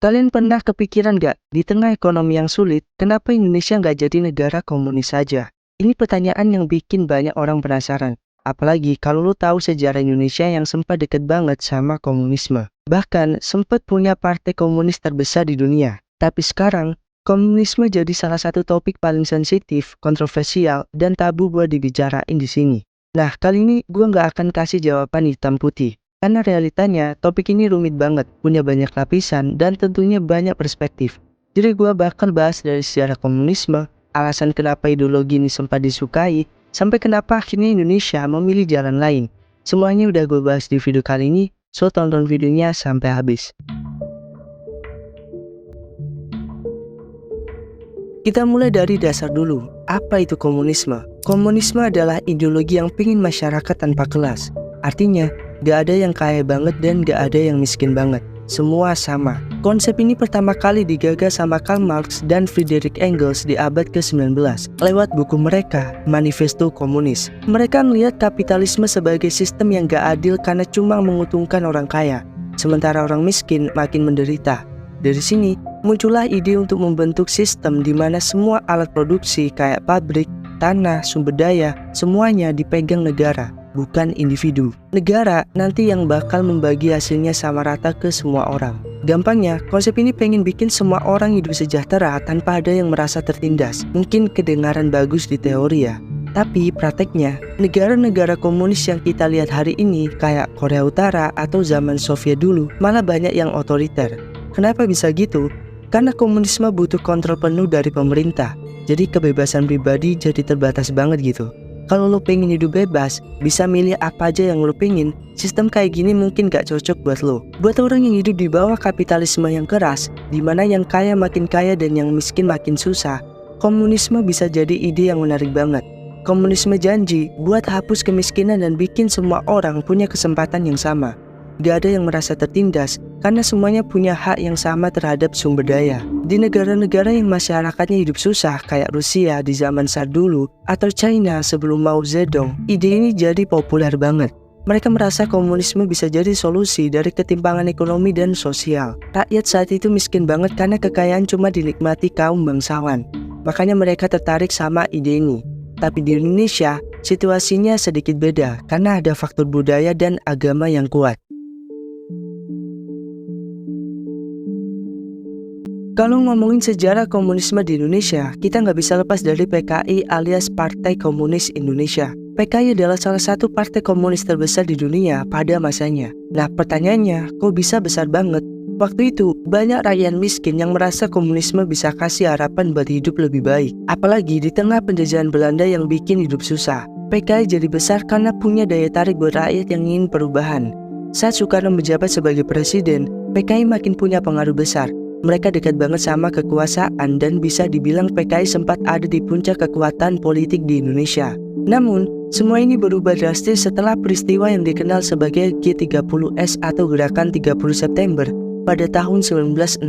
Kalian pernah kepikiran gak, di tengah ekonomi yang sulit, kenapa Indonesia nggak jadi negara komunis saja? Ini pertanyaan yang bikin banyak orang penasaran. Apalagi kalau lo tahu sejarah Indonesia yang sempat deket banget sama komunisme. Bahkan, sempat punya partai komunis terbesar di dunia. Tapi sekarang, komunisme jadi salah satu topik paling sensitif, kontroversial, dan tabu buat dibicarain di sini. Nah, kali ini gue nggak akan kasih jawaban hitam putih. Karena realitanya, topik ini rumit banget, punya banyak lapisan, dan tentunya banyak perspektif. Jadi gue bakal bahas dari sejarah komunisme, alasan kenapa ideologi ini sempat disukai, sampai kenapa akhirnya Indonesia memilih jalan lain. Semuanya udah gue bahas di video kali ini, so tonton videonya sampai habis. Kita mulai dari dasar dulu, apa itu komunisme? Komunisme adalah ideologi yang pingin masyarakat tanpa kelas. Artinya, gak ada yang kaya banget dan gak ada yang miskin banget. Semua sama. Konsep ini pertama kali digagas sama Karl Marx dan Friedrich Engels di abad ke-19 lewat buku mereka, Manifesto Komunis. Mereka melihat kapitalisme sebagai sistem yang gak adil karena cuma menguntungkan orang kaya, sementara orang miskin makin menderita. Dari sini, muncullah ide untuk membentuk sistem di mana semua alat produksi kayak pabrik, tanah, sumber daya, semuanya dipegang negara, bukan individu. Negara nanti yang bakal membagi hasilnya sama rata ke semua orang. Gampangnya, konsep ini pengen bikin semua orang hidup sejahtera tanpa ada yang merasa tertindas. Mungkin kedengaran bagus di teori ya. Tapi prakteknya, negara-negara komunis yang kita lihat hari ini kayak Korea Utara atau zaman Soviet dulu malah banyak yang otoriter. Kenapa bisa gitu? Karena komunisme butuh kontrol penuh dari pemerintah. Jadi kebebasan pribadi jadi terbatas banget gitu. Kalau lo pengen hidup bebas, bisa milih apa aja yang lo pengen, sistem kayak gini mungkin gak cocok buat lo. Buat orang yang hidup di bawah kapitalisme yang keras, dimana yang kaya makin kaya dan yang miskin makin susah, komunisme bisa jadi ide yang menarik banget. Komunisme janji buat hapus kemiskinan dan bikin semua orang punya kesempatan yang sama. Gak ada yang merasa tertindas karena semuanya punya hak yang sama terhadap sumber daya. Di negara-negara yang masyarakatnya hidup susah kayak Rusia di zaman Tsar dulu atau China sebelum Mao Zedong, ide ini jadi populer banget. Mereka merasa komunisme bisa jadi solusi dari ketimpangan ekonomi dan sosial. Rakyat saat itu miskin banget karena kekayaan cuma dinikmati kaum bangsawan. Makanya mereka tertarik sama ide ini. Tapi di Indonesia, situasinya sedikit beda karena ada faktor budaya dan agama yang kuat. Kalau ngomongin sejarah komunisme di Indonesia, kita nggak bisa lepas dari PKI alias Partai Komunis Indonesia. PKI adalah salah satu partai komunis terbesar di dunia pada masanya. Nah pertanyaannya, kok bisa besar banget? Waktu itu, banyak rakyat miskin yang merasa komunisme bisa kasih harapan buat hidup lebih baik. Apalagi di tengah penjajahan Belanda yang bikin hidup susah. PKI jadi besar karena punya daya tarik buat rakyat yang ingin perubahan. Saat Soekarno menjabat sebagai presiden, PKI makin punya pengaruh besar. Mereka dekat banget sama kekuasaan dan bisa dibilang PKI sempat ada di puncak kekuatan politik di Indonesia. Namun, semua ini berubah drastis setelah peristiwa yang dikenal sebagai G30S atau Gerakan 30 September pada tahun 1965.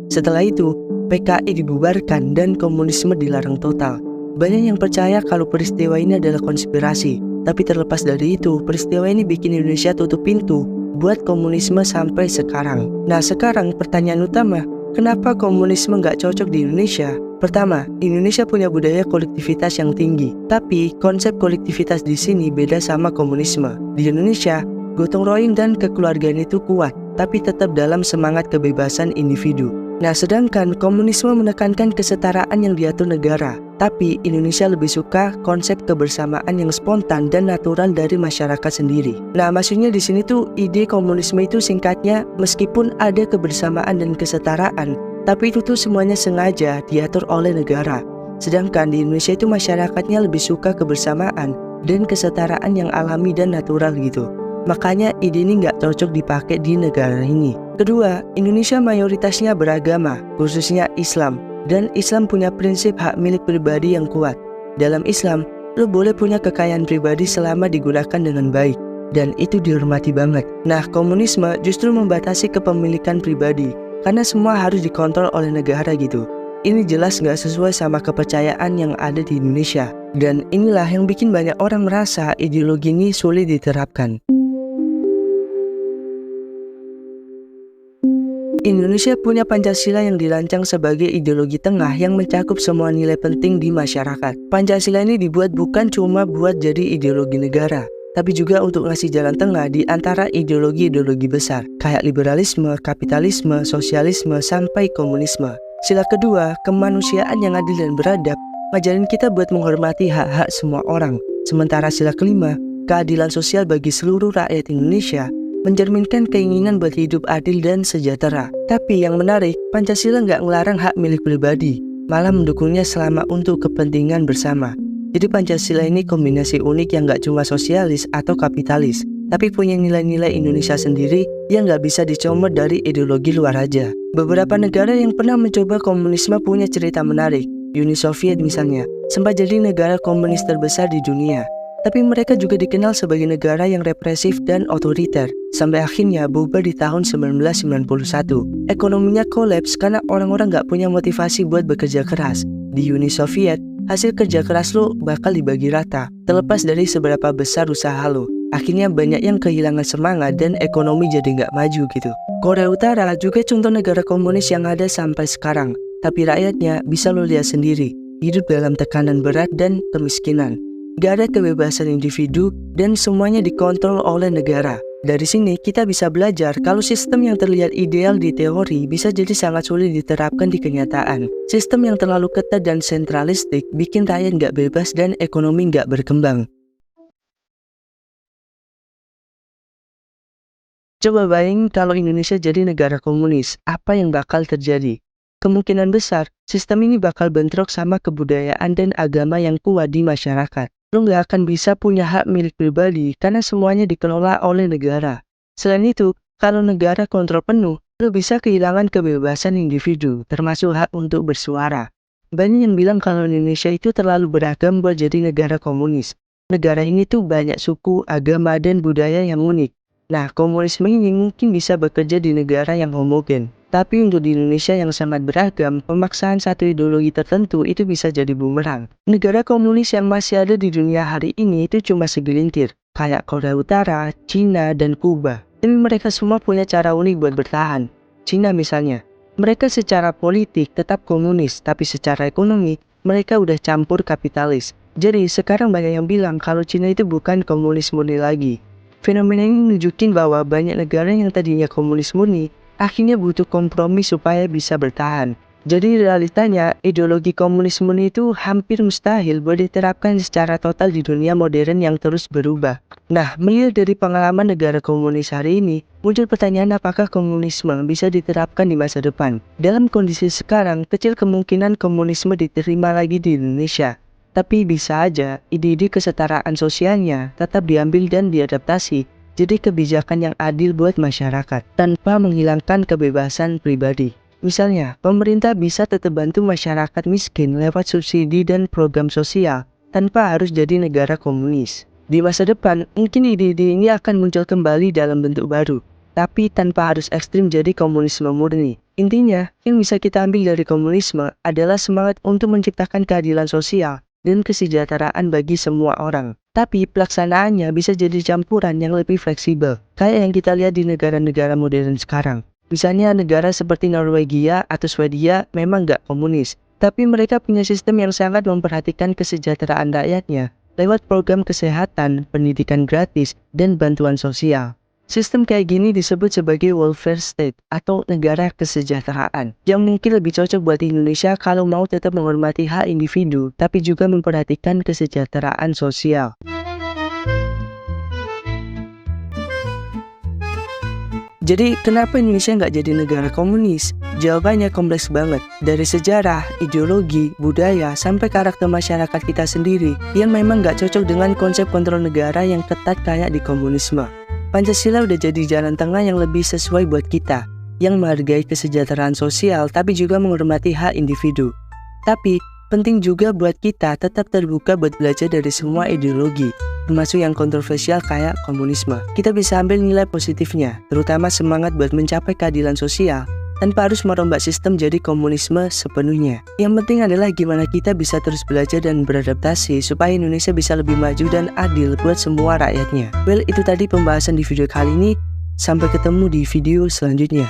Setelah itu, PKI dibubarkan dan komunisme dilarang total. Banyak yang percaya kalau peristiwa ini adalah konspirasi, tapi terlepas dari itu, peristiwa ini bikin Indonesia tutup pintu buat komunisme sampai sekarang. Nah sekarang pertanyaan utama, kenapa komunisme nggak cocok di Indonesia? Pertama, Indonesia punya budaya kolektivitas yang tinggi. Tapi konsep kolektivitas di sini beda sama komunisme. Di Indonesia, gotong royong dan kekeluargaan itu kuat, tapi tetap dalam semangat kebebasan individu. Nah sedangkan komunisme menekankan kesetaraan yang diatur negara. Tapi Indonesia lebih suka konsep kebersamaan yang spontan dan natural dari masyarakat sendiri. Nah maksudnya di sini tuh ide komunisme itu singkatnya meskipun ada kebersamaan dan kesetaraan, tapi itu tuh semuanya sengaja diatur oleh negara. Sedangkan di Indonesia itu masyarakatnya lebih suka kebersamaan dan kesetaraan yang alami dan natural gitu. Makanya ide ini nggak cocok dipakai di negara ini. Kedua, Indonesia mayoritasnya beragama, khususnya Islam. Dan Islam punya prinsip hak milik pribadi yang kuat. Dalam Islam, lo boleh punya kekayaan pribadi selama digunakan dengan baik. Dan itu dihormati banget. Nah, komunisme justru membatasi kepemilikan pribadi. Karena semua harus dikontrol oleh negara gitu. Ini jelas nggak sesuai sama kepercayaan yang ada di Indonesia. Dan inilah yang bikin banyak orang merasa ideologi ini sulit diterapkan. Indonesia punya Pancasila yang dirancang sebagai ideologi tengah yang mencakup semua nilai penting di masyarakat. Pancasila ini dibuat bukan cuma buat jadi ideologi negara, tapi juga untuk ngasih jalan tengah di antara ideologi-ideologi besar, kayak liberalisme, kapitalisme, sosialisme, sampai komunisme. Sila kedua, kemanusiaan yang adil dan beradab, ngajarin kita buat menghormati hak-hak semua orang. Sementara sila kelima, keadilan sosial bagi seluruh rakyat Indonesia, mencerminkan keinginan buat hidup adil dan sejahtera. Tapi yang menarik, Pancasila nggak ngelarang hak milik pribadi, malah mendukungnya selama untuk kepentingan bersama. Jadi Pancasila ini kombinasi unik yang nggak cuma sosialis atau kapitalis, tapi punya nilai-nilai Indonesia sendiri yang nggak bisa dicomot dari ideologi luar aja. Beberapa negara yang pernah mencoba komunisme punya cerita menarik. Uni Soviet misalnya, sempat jadi negara komunis terbesar di dunia. Tapi mereka juga dikenal sebagai negara yang represif dan otoriter, sampai akhirnya bubar di tahun 1991. Ekonominya kolaps karena orang-orang gak punya motivasi buat bekerja keras. Di Uni Soviet, hasil kerja keras lo bakal dibagi rata, terlepas dari seberapa besar usaha lo. Akhirnya banyak yang kehilangan semangat dan ekonomi jadi gak maju gitu. Korea Utara juga contoh negara komunis yang ada sampai sekarang, tapi rakyatnya bisa lo lihat sendiri, hidup dalam tekanan berat dan kemiskinan. Gak ada kebebasan individu dan semuanya dikontrol oleh negara. Dari sini kita bisa belajar kalau sistem yang terlihat ideal di teori bisa jadi sangat sulit diterapkan di kenyataan. Sistem yang terlalu ketat dan sentralistik bikin rakyat gak bebas dan ekonomi gak berkembang. Coba bayangin kalau Indonesia jadi negara komunis, apa yang bakal terjadi? Kemungkinan besar, sistem ini bakal bentrok sama kebudayaan dan agama yang kuat di masyarakat. Lo nggak akan bisa punya hak milik pribadi karena semuanya dikelola oleh negara. Selain itu, kalau negara kontrol penuh, lo bisa kehilangan kebebasan individu, termasuk hak untuk bersuara. Banyak yang bilang kalau Indonesia itu terlalu beragam buat jadi negara komunis. Negara ini tuh banyak suku, agama, dan budaya yang unik. Nah, komunisme ini mungkin bisa bekerja di negara yang homogen. Tapi untuk di Indonesia yang sangat beragam, pemaksaan satu ideologi tertentu itu bisa jadi bumerang. Negara komunis yang masih ada di dunia hari ini itu cuma segelintir, kayak Korea Utara, Cina, dan Kuba. Tapi mereka semua punya cara unik buat bertahan. Cina misalnya, mereka secara politik tetap komunis, tapi secara ekonomi, mereka udah campur kapitalis. Jadi sekarang banyak yang bilang kalau Cina itu bukan komunis murni lagi. Fenomena ini nunjukin bahwa banyak negara yang tadinya komunis murni, akhirnya butuh kompromi supaya bisa bertahan. Jadi realitanya, ideologi komunisme itu hampir mustahil buat diterapkan secara total di dunia modern yang terus berubah. Nah, melihat dari pengalaman negara komunis hari ini, muncul pertanyaan apakah komunisme bisa diterapkan di masa depan. Dalam kondisi sekarang, kecil kemungkinan komunisme diterima lagi di Indonesia. Tapi bisa aja, ide-ide kesetaraan sosialnya tetap diambil dan diadaptasi jadi kebijakan yang adil buat masyarakat, tanpa menghilangkan kebebasan pribadi. Misalnya, pemerintah bisa tetap bantu masyarakat miskin lewat subsidi dan program sosial, tanpa harus jadi negara komunis. Di masa depan, mungkin ide-ide ini akan muncul kembali dalam bentuk baru, tapi tanpa harus ekstrim jadi komunisme murni. Intinya, yang bisa kita ambil dari komunisme adalah semangat untuk menciptakan keadilan sosial dan kesejahteraan bagi semua orang. Tapi pelaksanaannya bisa jadi campuran yang lebih fleksibel, kayak yang kita lihat di negara-negara modern sekarang. Misalnya negara seperti Norwegia atau Swedia memang gak komunis, tapi mereka punya sistem yang sangat memperhatikan kesejahteraan rakyatnya lewat program kesehatan, pendidikan gratis, dan bantuan sosial. Sistem kayak gini disebut sebagai welfare state atau negara kesejahteraan, yang mungkin lebih cocok buat Indonesia kalau mau tetap menghormati hak individu tapi juga memperhatikan kesejahteraan sosial. Jadi kenapa Indonesia nggak jadi negara komunis? Jawabannya kompleks banget. Dari sejarah, ideologi, budaya, sampai karakter masyarakat kita sendiri yang memang nggak cocok dengan konsep kontrol negara yang ketat kayak di komunisme. Pancasila udah jadi jalan tengah yang lebih sesuai buat kita, yang menghargai kesejahteraan sosial tapi juga menghormati hak individu. Tapi penting juga buat kita tetap terbuka buat belajar dari semua ideologi, termasuk yang kontroversial kayak komunisme. Kita bisa ambil nilai positifnya, terutama semangat buat mencapai keadilan sosial, tanpa harus merombak sistem jadi komunisme sepenuhnya. Yang penting adalah gimana kita bisa terus belajar dan beradaptasi supaya Indonesia bisa lebih maju dan adil buat semua rakyatnya. Well, itu tadi pembahasan di video kali ini. Sampai ketemu di video selanjutnya.